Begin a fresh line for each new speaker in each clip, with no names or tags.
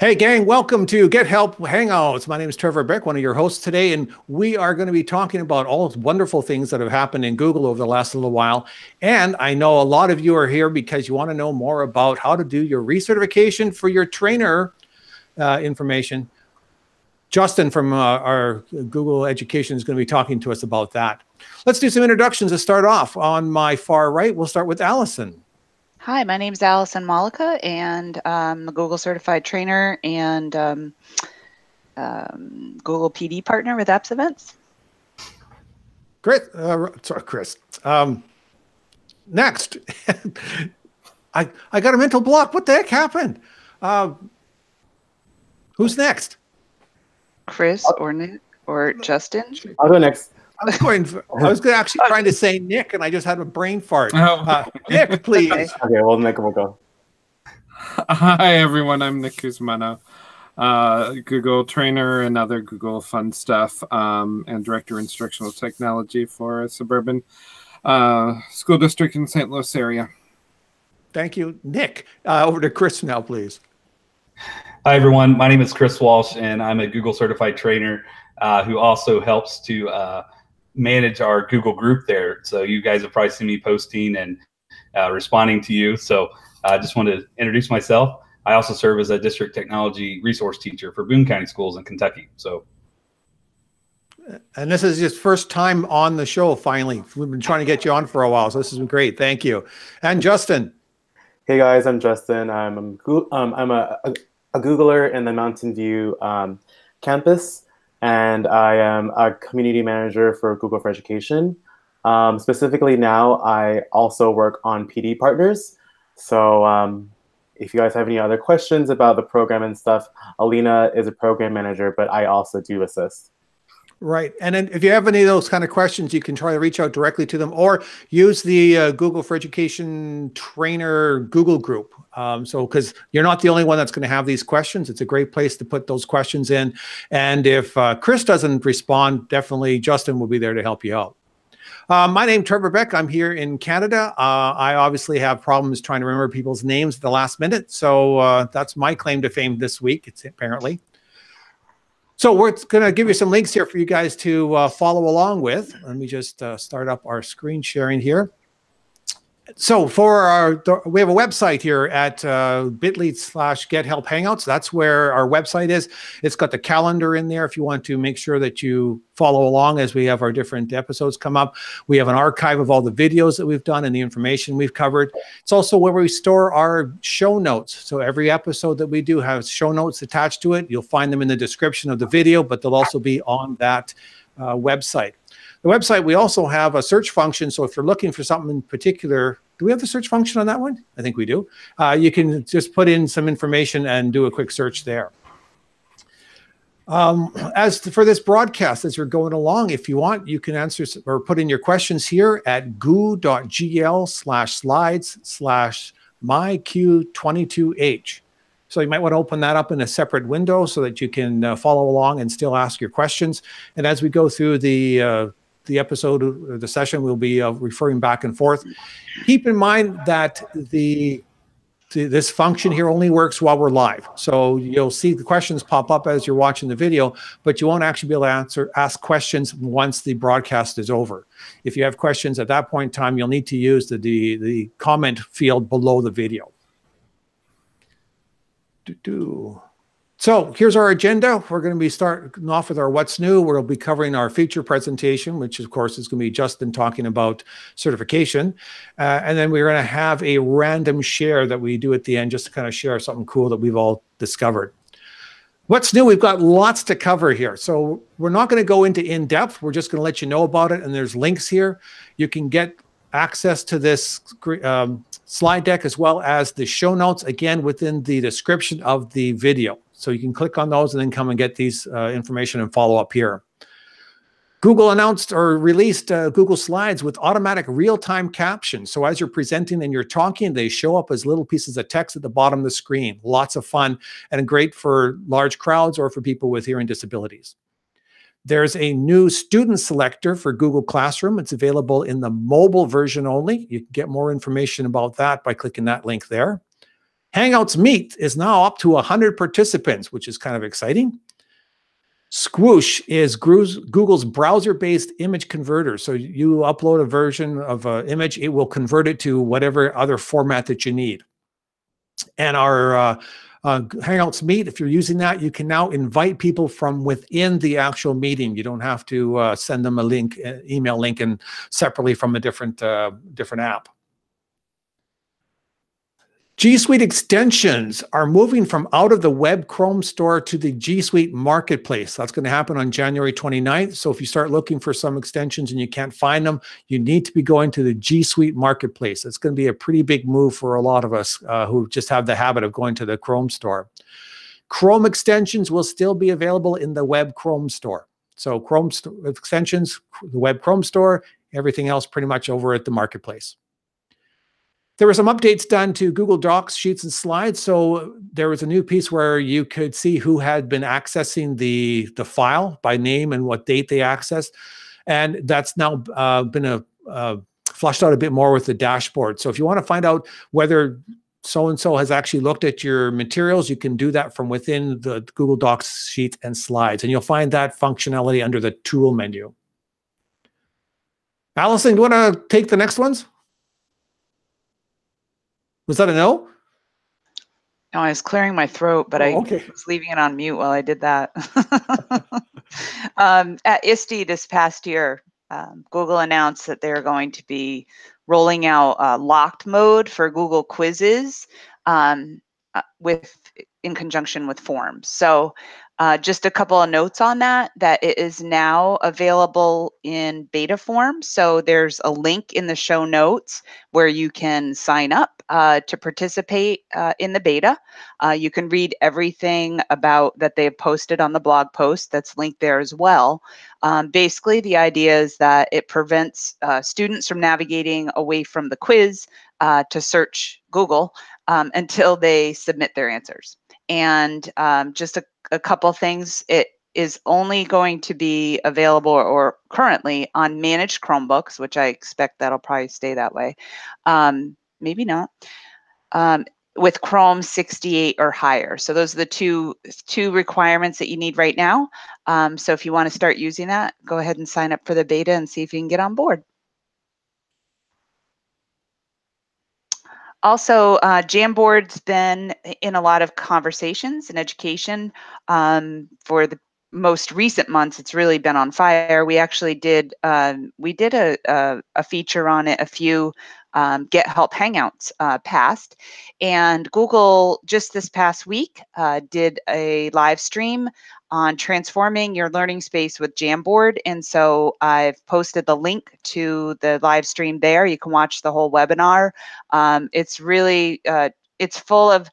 Hey gang, welcome to Get Help Hangouts. My name is Trevor Beck, one of your hosts today, and we are going to be talking about all the wonderful things that have happened in Google over the last little while. And I know a lot of you are here because you want to know more about how to do your recertification for your trainer information. Justin from our Google Education is going to be talking to us about that. Let's do some introductions to start off. On my far right, we'll start with Allison.
Hi, my name is Allison Malika, and I'm a Google certified trainer and Google PD partner with Apps Events.
Chris, sorry, Chris. Next, I got a mental block. What the heck happened? Who's next?
Chris or Nick or Justin?
I'll go next.
I was actually trying to say Nick, and I just had a brain fart. Nick, please.
Okay, well, Nick will go.
Hi, everyone. I'm Nick Guzmano, Google trainer and other Google fun stuff, and director of instructional technology for a suburban school district in the St. Louis area.
Thank you, Nick. Over to Chris now, please.
Hi, everyone. My name is Chris Walsh, and I'm a Google certified trainer who also helps to manage our Google group there. So you guys have probably seen me posting and responding to you. So I just wanted to introduce myself. I also serve as a district technology resource teacher for Boone County Schools in Kentucky. So,
and this is his first time on the show. Finally, we've been trying to get you on for a while, so this has been great. Thank you. And Justin.
Hey guys, I'm Justin. I'm a Googler in the Mountain View campus, and I am a community manager for Google for Education. Specifically now, I also work on PD partners. So if you guys have any other questions about the program and stuff, Alina is a program manager, but I also do assist. Right. And then if you have any of those kind of questions, you can try to reach out directly to them or use the Google for Education trainer Google group. So because you're not the only one that's going to have these questions, it's a great place to put those questions in. And if Chris doesn't respond, definitely Justin will be there to help you out. My name's Trevor Beck. I'm here in Canada. I obviously have problems trying to remember people's names at the last minute. So that's my claim to fame this week, it's apparently. So we're going to give you some links here for you guys to follow along with. Let me just start up our screen sharing here. So for we have a website here at bit.ly/gethelphangouts. That's where our website is. It's got the calendar in there if you want to make sure that you follow along as we have our different episodes come up. We have an archive of all the videos that we've done and the information we've covered. It's also where we store our show notes. So every episode that we do has show notes attached to it. You'll find them in the description of the video, but they'll also be on that website. The website, we also have a search function. So if you're looking for something in particular, do we have the search function on that one? I think we do. You can just put in some information and do a quick search there. As for this broadcast, as you're going along, if you want, you can answer or put in your questions here at goo.gl/slides/myq22h. So you might want to open that up in a separate window so that you can follow along and still ask your questions. And as we go through the episode or the session, we'll be referring back and forth. Keep in mind that this function here only works while we're live. So you'll see the questions pop up as you're watching the video, but you won't actually be able to ask questions once the broadcast is over. If you have questions at that point in time, you'll need to use the comment field below the video. So here's our agenda. We're going to be starting off with our What's New. We'll be covering our feature presentation, which of course is going to be Justin talking about certification. And then we're going to have a random share that we do at the end just to kind of share something cool that we've all discovered. What's new? We've got lots to cover here. So we're not going to go into in-depth. We're just going to let you know about it. And there's links here. You can get access to this slide deck as well as the show notes, again, within the description of the video. So you can click on those and then come and get these information and follow up here. Google announced or released Google Slides with automatic real-time captions. So as you're presenting and you're talking, they show up as little pieces of text at the bottom of the screen. Lots of fun and great for large crowds or for people with hearing disabilities. There's a new student selector for Google Classroom. It's available in the mobile version only. You can get more information about that by clicking that link there.
Hangouts Meet is now up to 100 participants, which is kind of exciting. Squoosh is Google's browser-based image converter. So you upload a version of an image, it will convert it to whatever other format that you need. And our Hangouts Meet, if you're using that, you can now invite people from within the actual meeting. You don't have to send them a link, email link, and separately from a different app. G Suite extensions are moving from out of the web Chrome store to the G Suite marketplace. That's going to happen on January 29th. So if you start looking for some extensions and you can't find them, you need to be going to the G Suite marketplace. It's going to be a pretty big move for a lot of us who just have the habit of going to the Chrome store. Chrome extensions will still be available in the web Chrome store. So Chrome extensions, the web Chrome store, everything else pretty much over at the marketplace. There were some updates done to Google Docs, Sheets, and Slides. So there was a new piece where you could see who had been accessing the file by name and what date they accessed. And that's now been flushed out a bit more with the dashboard. So if you want to find out whether so-and-so has actually looked at your materials, you can do that from within the Google Docs, Sheets, and Slides. And you'll find that functionality under the Tool menu. Allison, do you want to take the next ones? Was that a no?
No, I was clearing my throat, but I was leaving it on mute while I did that. At ISTE this past year, Google announced that they're going to be rolling out locked mode for Google quizzes in conjunction with forms. So just a couple of notes on that it is now available in beta form. So there's a link in the show notes where you can sign up to participate in the beta. You can read everything about that they've posted on the blog post that's linked there as well. Basically, the idea is that it prevents students from navigating away from the quiz to search Google until they submit their answers. And just a couple things, it is only going to be available or currently on managed Chromebooks, which I expect that'll probably stay that way. Maybe not. With Chrome 68 or higher. So those are the two requirements that you need right now. So if you want to start using that, go ahead and sign up for the beta and see if you can get on board. Also, Jamboard's been in a lot of conversations in education for the most recent months. It's really been on fire. We actually did a feature on it, a few Get Help Hangouts passed, and Google just this past week did a live stream on transforming your learning space with Jamboard. And so I've posted the link to the live stream there. You can watch the whole webinar. It's really, it's full of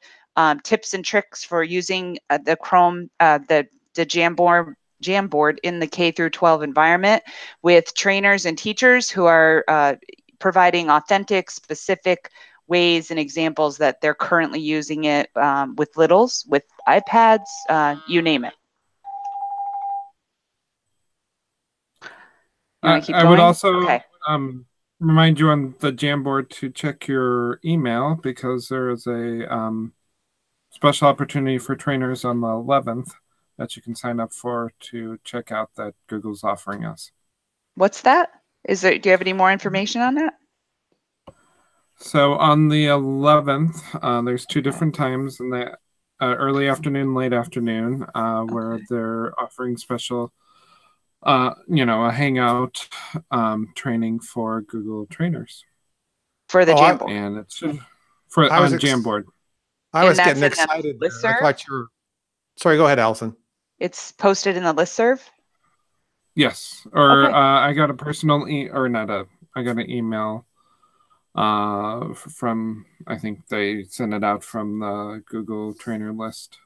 tips and tricks for using the Chrome, the Jamboard in the K through 12 environment with trainers and teachers who are providing authentic, specific ways and examples that they're currently using it with littles, with iPads, you name it.
I would also remind you on the Jamboard to check your email because there is a special opportunity for trainers on the 11th that you can sign up for to check out that Google's offering us.
What's that? Do you have any more information on that?
So on the 11th, there's two different times in the early afternoon, late afternoon, where they're offering special a Hangout training for Google trainers.
For the Jamboard.
And it's for on Jamboard.
I was getting excited. I thought you were... Sorry, go ahead, Allison.
It's posted in the listserv?
Yes. Or I got a personal I got an email from, I think they sent it out from the Google trainer list.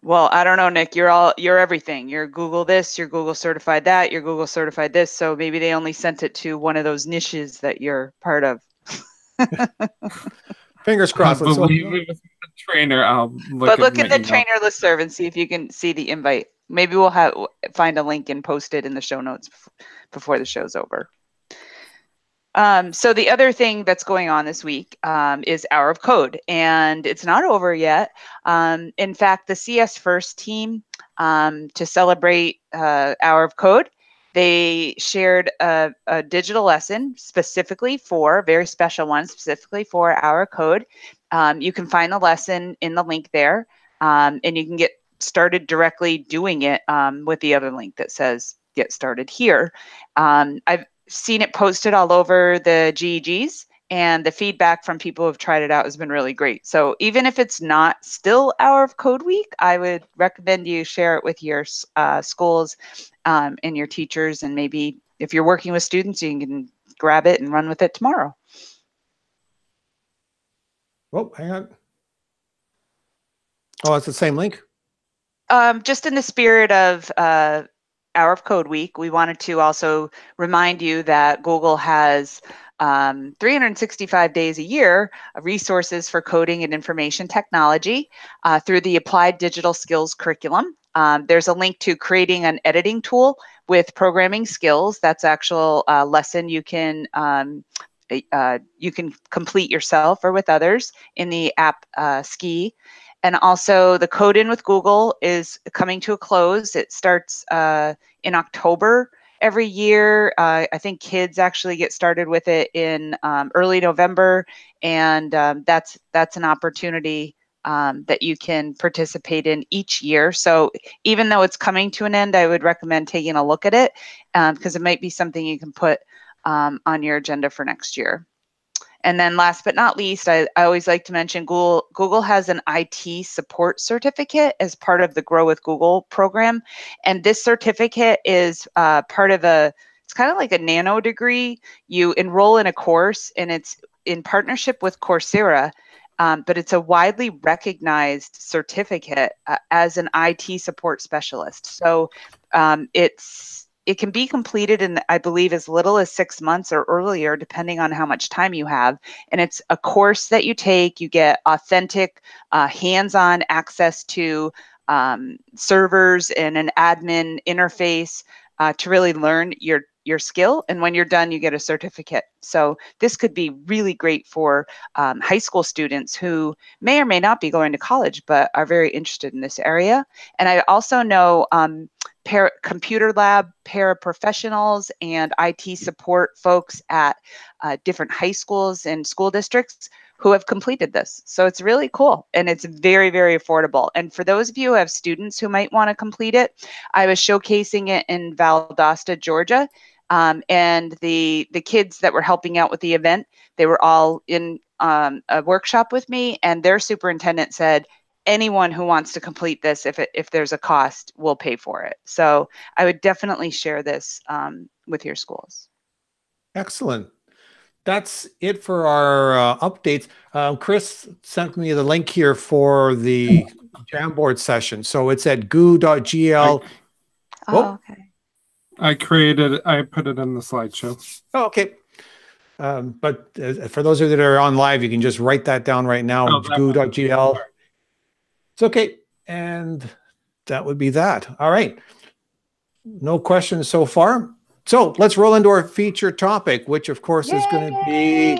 Well, I don't know, Nick. You're everything. You're Google this, you're Google certified that, you're Google certified this. So maybe they only sent it to one of those niches that you're part of.
Fingers crossed.
I believe it was the trainer.
Look at the trainer listserv and see if you can see the invite. Maybe we'll find a link and post it in the show notes before the show's over. So the other thing that's going on this week is Hour of Code, and it's not over yet. In fact, the CS First team, to celebrate Hour of Code, they shared a digital lesson specifically for, very special one, specifically for Hour of Code. You can find the lesson in the link there, and you can get started directly doing it with the other link that says get started here. I've seen it posted all over the GEGs, and the feedback from people who've tried it out has been really great. So even if it's not still Hour of Code week, I would recommend you share it with your schools and your teachers, and maybe if you're working with students, you can grab it and run with it tomorrow.
Oh, hang on. Oh, it's the same link?
Just in the spirit of Hour of Code week, we wanted to also remind you that Google has 365 days a year of resources for coding and information technology through the Applied Digital Skills curriculum. There's a link to creating an editing tool with programming skills. That's actual lesson you can complete yourself or with others in the app Ski. And also the Code In with Google is coming to a close. It starts in October every year. I think kids actually get started with it in early November, and that's an opportunity that you can participate in each year. So even though it's coming to an end, I would recommend taking a look at it because it might be something you can put on your agenda for next year. And then last but not least, I always like to mention Google has an IT support certificate as part of the Grow with Google program. And this certificate is part of it's kind of like a nano degree. You enroll in a course, and it's in partnership with Coursera, but it's a widely recognized certificate as an IT support specialist. So it can be completed in, I believe, as little as 6 months or earlier, depending on how much time you have. And it's a course that you take. You get authentic, hands-on access to servers and an admin interface to really learn your skill. And when you're done, you get a certificate. So this could be really great for high school students who may or may not be going to college, but are very interested in this area. And I also know computer lab paraprofessionals and IT support folks at different high schools and school districts who have completed this. So it's really cool, and it's very, very affordable. And for those of you who have students who might want to complete it, I was showcasing it in Valdosta, Georgia, and the kids that were helping out with the event, they were all in a workshop with me, and their superintendent said, anyone who wants to complete this, if there's a cost, will pay for it. So I would definitely share this with your schools.
Excellent. That's it for our updates. Chris sent me the link here for the Jamboard session. So it's at goo.gl.
Oh, okay.
I put it in the slideshow.
Oh, okay. But for those of you that are on live, you can just write that down right now. Goo.gl. It's okay. And that would be that. All right. No questions so far. So let's roll into our feature topic, which of course is going to be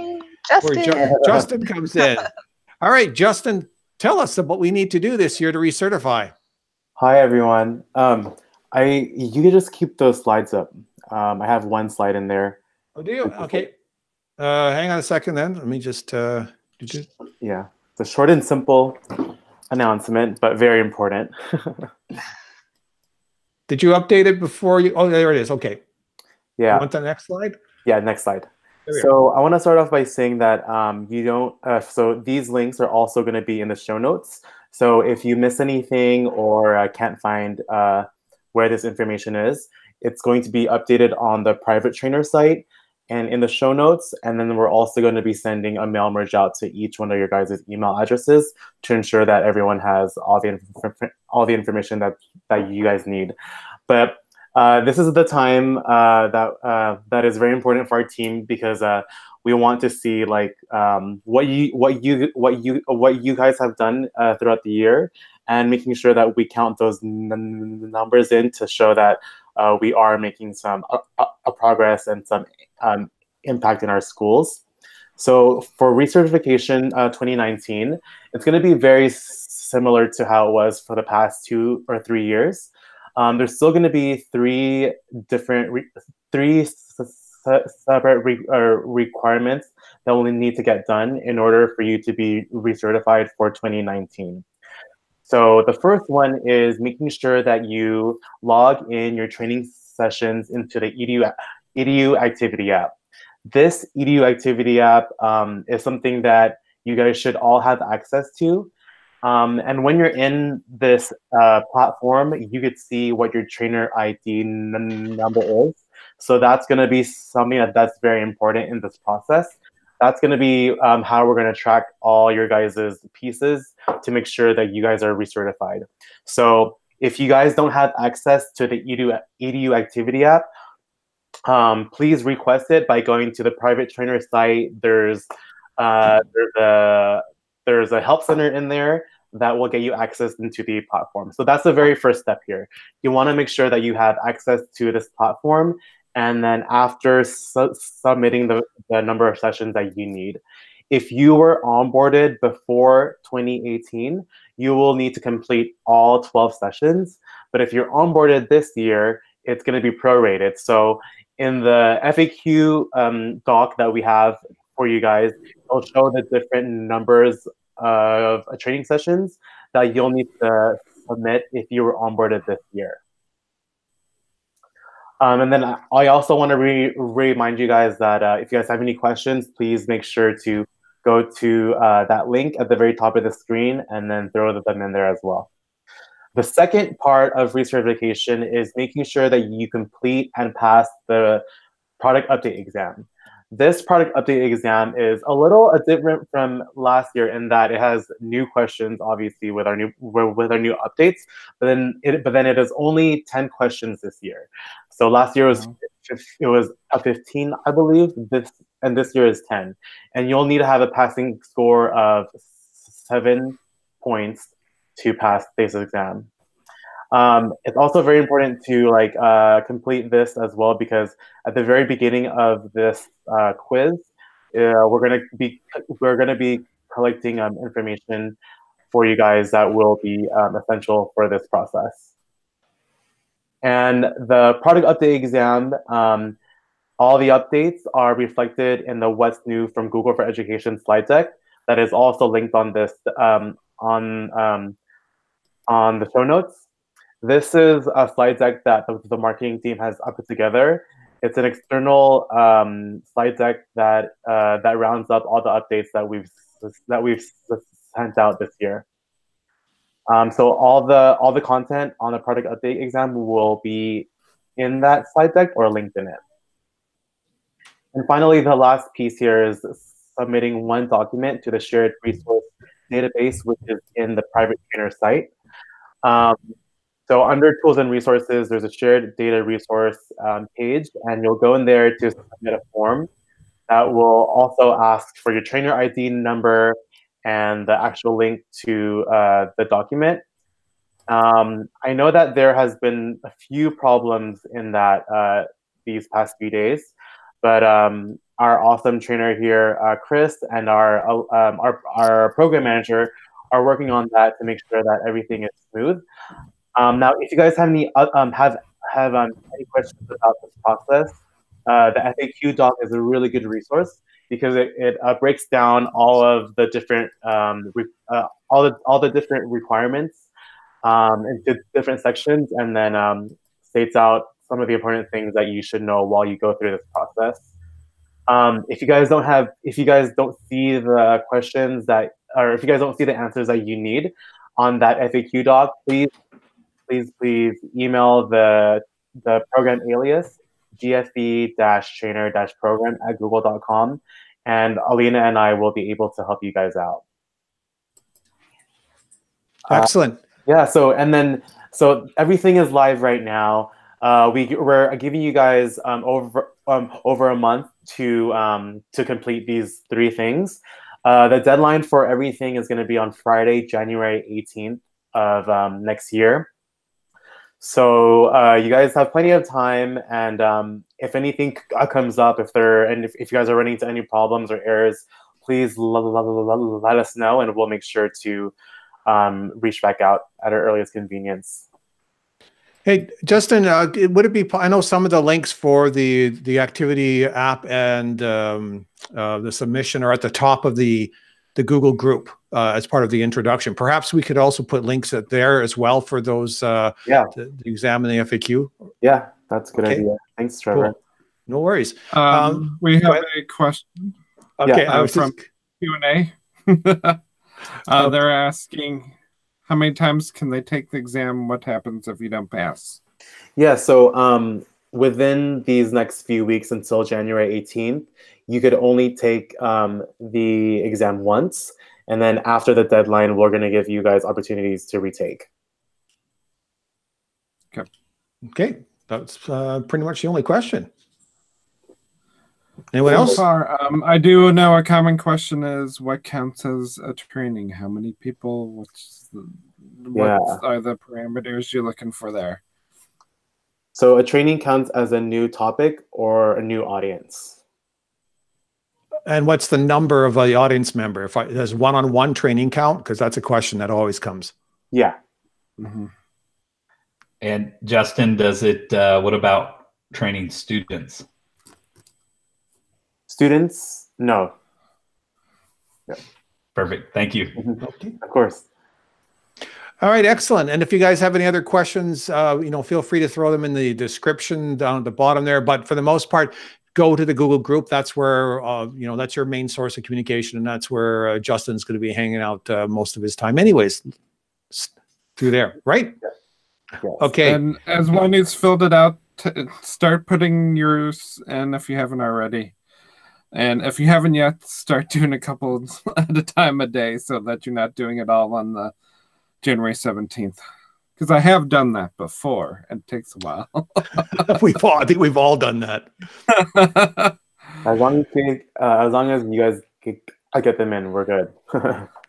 where Justin comes in. All right, Justin, tell us what we need to do this year to recertify.
Hi, everyone. You can just keep those slides up. I have one slide in there.
Oh, do you? Okay. Hang on a second then. Let me just,
Yeah, it's a short and simple announcement, but very important.
Did you update it before you? Oh, there it is. Okay.
Yeah.
You want the next slide?
Yeah, next slide. So I want to start off by saying that so these links are also going to be in the show notes. So if you miss anything or can't find where this information is, it's going to be updated on the private trainer site and in the show notes. And then we're also going to be sending a mail merge out to each one of your guys' email addresses to ensure that everyone has all the information that you guys need. But this is the time that is very important for our team because we want to see like what you guys have done throughout the year, and making sure that we count those numbers in to show that we are making some progress and some impact in our schools. So for Recertification 2019, it's going to be very similar to how it was for the past 2 or 3 years. There's still going to be three separate requirements that will need to get done in order for you to be recertified for 2019. So the first one is making sure that you log in your training sessions into the EDU activity app. This EDU activity app is something that you guys should all have access to. And when you're in this platform, you could see what your trainer ID number is. So that's going to be something that's very important in this process. That's going to be how we're going to track all your guys' pieces to make sure that you guys are recertified. So if you guys don't have access to the EDU activity app, please request it by going to the private trainer site. There's a help center in there that will get you access into the platform. So that's the very first step here. You want to make sure that you have access to this platform, and then after submitting the number of sessions that you need. If you were onboarded before 2018, you will need to complete all 12 sessions. But if you're onboarded this year, it's going to be prorated. So in the FAQ doc that we have for you guys, it'll show the different numbers of training sessions that you'll need to submit if you were onboarded this year. And then I also want to remind you guys that if you guys have any questions, please make sure to go to that link at the very top of the screen and then throw them in there as well. The second part of recertification is making sure that you complete and pass the product update exam. This product update exam is a little different from last year in that it has new questions, obviously, with our new updates. But then it is only 10 questions this year. So last year was a 15, I believe. This year is 10, and you'll need to have a passing score of 7 points to pass this exam. It's also very important to complete this as well, because at the very beginning of this quiz, we're gonna be collecting information for you guys that will be essential for this process. And the product update exam, all the updates are reflected in the What's New from Google for Education slide deck that is also linked on this on the show notes. This is a slide deck that the marketing team has put together. It's an external slide deck that that rounds up all the updates that we've sent out this year. So all the content on the product update exam will be in that slide deck or linked in it. And finally, the last piece here is submitting one document to the shared resource database, which is in the private trainer site. So under Tools and Resources, there's a shared data resource page, and you'll go in there to submit a form that will also ask for your trainer ID number and the actual link to the document. I know that there has been a few problems in that these past few days, but our awesome trainer here, Chris, and our program manager are working on that to make sure that everything is smooth. Now, if you guys have any any questions about this process, the FAQ doc is a really good resource because it breaks down all of the different all the different requirements into different sections, and then states out some of the important things that you should know while you go through this process. If you guys don't see the questions or if you guys don't see the answers that you need on that FAQ doc, please email the program alias gfe-trainer-program@google.com, and Alina and I will be able to help you guys out.
Excellent.
Yeah. So everything is live right now. We're giving you guys over a month to complete these 3 things. The deadline for everything is going to be on Friday, January 18th of next year. So you guys have plenty of time, and if anything comes up, if you guys are running into any problems or errors, please let us know, and we'll make sure to reach back out at our earliest convenience.
Hey, Justin, would it be? I know some of the links for the activity app and the submission are at the top of the Google group as part of the introduction. Perhaps we could also put links at there as well for those the exam and the FAQ.
Yeah, that's a good idea. Thanks, Trevor.
Cool. No worries.
We have a question.
Okay,
from Q&A. They're asking, how many times can they take the exam? What happens if you don't pass?
Yeah, so within these next few weeks until January 18th, you could only take the exam once. And then after the deadline, we're going to give you guys opportunities to retake.
Okay, that's pretty much the only question. Anyone else?
So far, I do know a common question is, what counts as a training? How many people? What are the parameters you're looking for there?
So a training counts as a new topic or a new audience.
And what's the number of the audience member? If does one-on-one training count? Because that's a question that always comes.
Yeah.
Mm-hmm. And Justin, does it? What about training students?
Students, no.
Yeah. Perfect. Thank you.
Okay.
Of course.
All right, excellent. And if you guys have any other questions, feel free to throw them in the description down at the bottom there. But for the most part, go to the Google group. That's where, that's your main source of communication. And that's where Justin's going to be hanging out most of his time anyways, through there, right?
Yes.
Okay.
And as one who's filled it out, start putting yours in if you haven't already. And if you haven't yet, start doing a couple at a time a day so that you're not doing it all on the January 17th. Because I have done that before. It takes a while.
I think we've all done that.
As long as you guys get them in, we're good.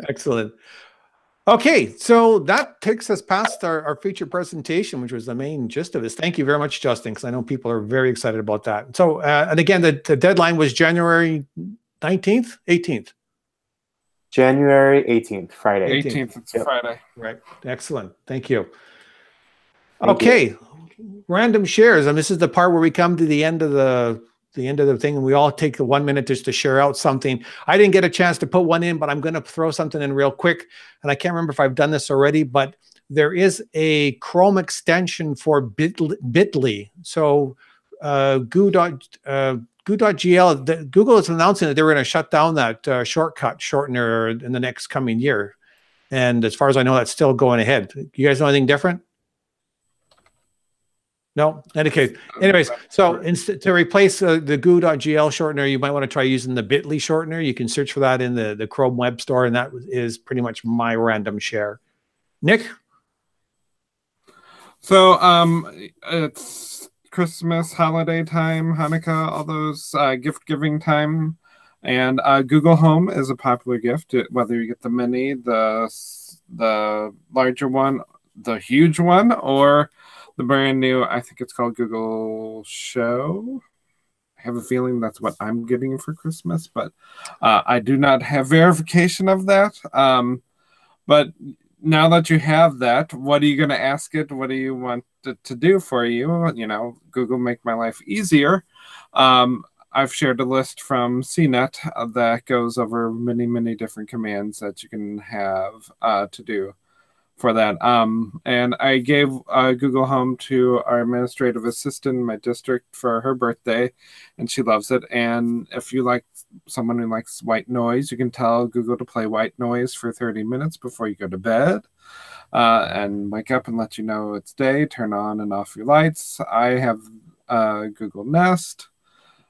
Excellent. Okay, so that takes us past our feature presentation, which was the main gist of this. Thank you very much, Justin, because I know people are very excited about that. So, and again, the deadline was January 19th, 18th?
January 18th, Friday.
18th, it's Friday.
Right, excellent. Thank you. Okay, random shares, and this is the part where we come to the end of the thing, and we all take 1 minute just to share out something. I didn't get a chance to put one in, but I'm going to throw something in real quick. And I can't remember if I've done this already, but there is a Chrome extension for Bitly. So goo.gl, Google is announcing that they're going to shut down that shortcut shortener in the next coming year. And as far as I know, that's still going ahead. You guys know anything different? No. Anyways, so to replace the goo.gl shortener, you might want to try using the Bitly shortener. You can search for that in the Chrome Web Store, and that is pretty much my random share. Nick?
So it's Christmas, holiday time, Hanukkah, all those gift-giving time. And Google Home is a popular gift, whether you get the mini, the larger one, the huge one, or the brand new, I think it's called Google Show. I have a feeling that's what I'm getting for Christmas, but I do not have verification of that. But now that you have that, what are you going to ask it? What do you want it to do for you? Google make my life easier. I've shared a list from CNET that goes over many, many different commands that you can have to do for that. And I gave Google Home to our administrative assistant in my district for her birthday, and she loves it. And if you like someone who likes white noise, you can tell Google to play white noise for 30 minutes before you go to bed, and wake up and let you know it's day, turn on and off your lights. I have Google Nest,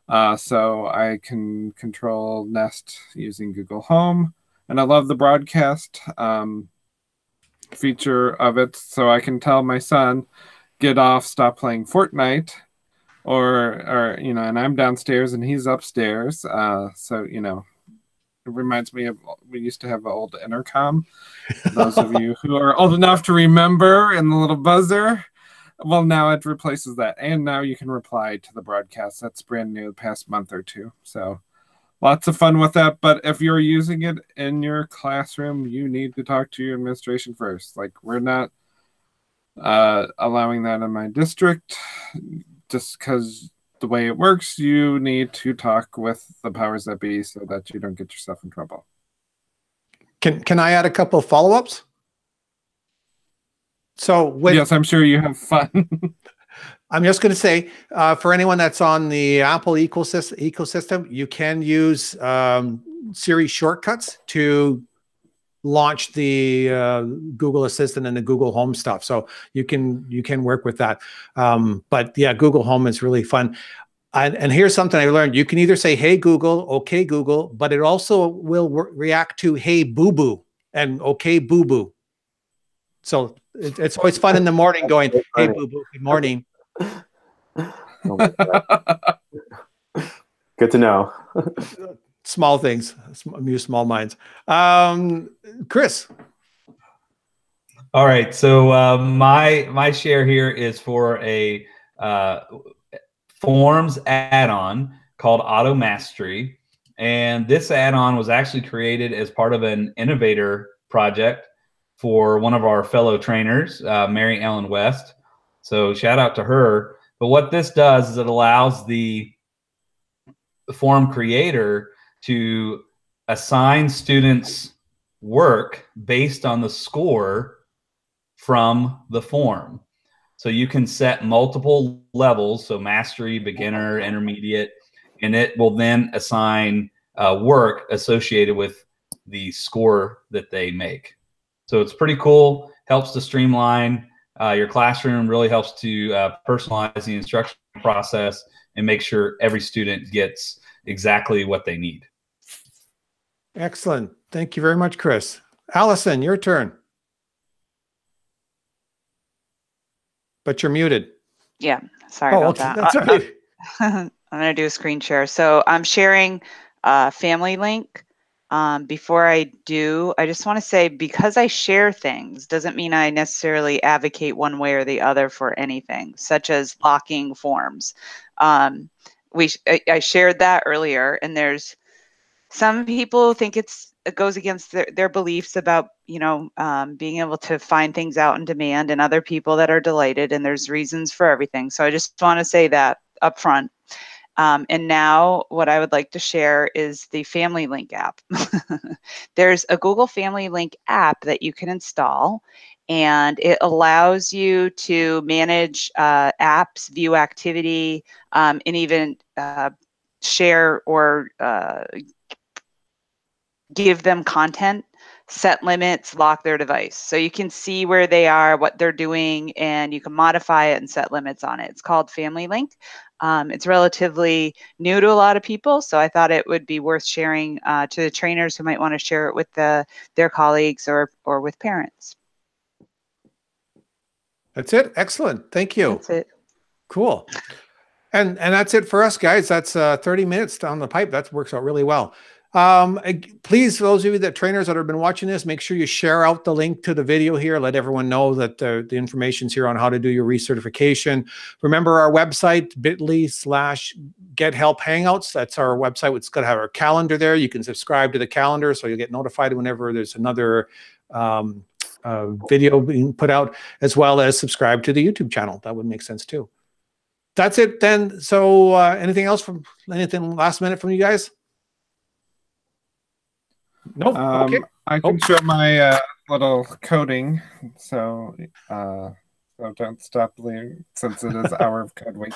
so I can control Nest using Google Home. And I love the broadcast feature of it, so I can tell my son, get off, stop playing Fortnite, or and I'm downstairs and he's upstairs. So it reminds me of, we used to have an old intercom. Those of you who are old enough to remember, and the little buzzer. Well, now it replaces that, and now you can reply to the broadcast. That's brand new, the past month or two. So lots of fun with that. But if you're using it in your classroom, you need to talk to your administration first. Like, we're not allowing that in my district, just because the way it works, you need to talk with the powers that be so that you don't get yourself in trouble.
Can I add a couple of follow-ups? So
yes, I'm sure you have fun.
I'm just going to say, for anyone that's on the Apple ecosystem, you can use Siri shortcuts to launch the Google Assistant and the Google Home stuff. So you can work with that. But yeah, Google Home is really fun. And here's something I learned. You can either say, "Hey Google," "Okay Google," but it also will react to "Hey Boo Boo" and "Okay Boo Boo." So it's always fun in the morning going, "Hey Boo Boo, good morning."
Oh, good to know.
Small things, amuse small minds. Chris.
All right. So my share here is for a Forms add-on called Auto Mastery. And this add-on was actually created as part of an innovator project for one of our fellow trainers, Mary Ellen West. So shout out to her. But what this does is it allows the form creator to assign students work based on the score from the form. So you can set multiple levels, so mastery, beginner, intermediate, and it will then assign work associated with the score that they make. So it's pretty cool, helps to streamline your classroom, really helps to personalize the instruction process and make sure every student gets exactly what they need.
Excellent. Thank you very much, Chris. Allison, your turn. But you're muted.
Yeah, sorry about that.
That's all right.
I'm going to do a screen share. So I'm sharing a family link. Before I do, I just want to say, because I share things doesn't mean I necessarily advocate one way or the other for anything, such as locking forms. I shared that earlier, and there's some people think it goes against their beliefs about, being able to find things out in demand, and other people that are delighted, and there's reasons for everything. So I just want to say that up front. And now what I would like to share is the Family Link app. There's a Google Family Link app that you can install, and it allows you to manage apps, view activity, and even share or give them content, set limits, lock their device. So you can see where they are, what they're doing, and you can modify it and set limits on it. It's called Family Link. It's relatively new to a lot of people, so I thought it would be worth sharing to the trainers who might want to share it with their colleagues or with parents.
That's it. Excellent. Thank you.
That's it.
Cool. And that's it for us, guys. That's 30 minutes down the pipe. That works out really well. Please, for those of you that trainers that have been watching this, make sure you share out the link to the video here. Let everyone know that the information's here on how to do your recertification. Remember our website, bit.ly/Get Help Hangouts. That's our website. It's going to have our calendar there. You can subscribe to the calendar so you'll get notified whenever there's another video being put out, as well as subscribe to the YouTube channel. That would make sense too. That's it then. So anything last minute from you guys? Nope. Okay.
I can show my little coding, so don't stop leaving, since it is Hour of Code Week.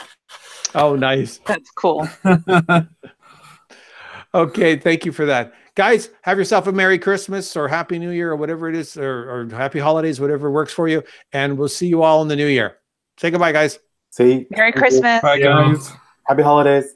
Oh, nice.
That's cool.
Okay, thank you for that. Guys, have yourself a Merry Christmas or Happy New Year or whatever it is, or Happy Holidays, whatever works for you. And we'll see you all in the new year. Say goodbye, guys.
See.
Merry Christmas.
Bye, guys.
Happy holidays.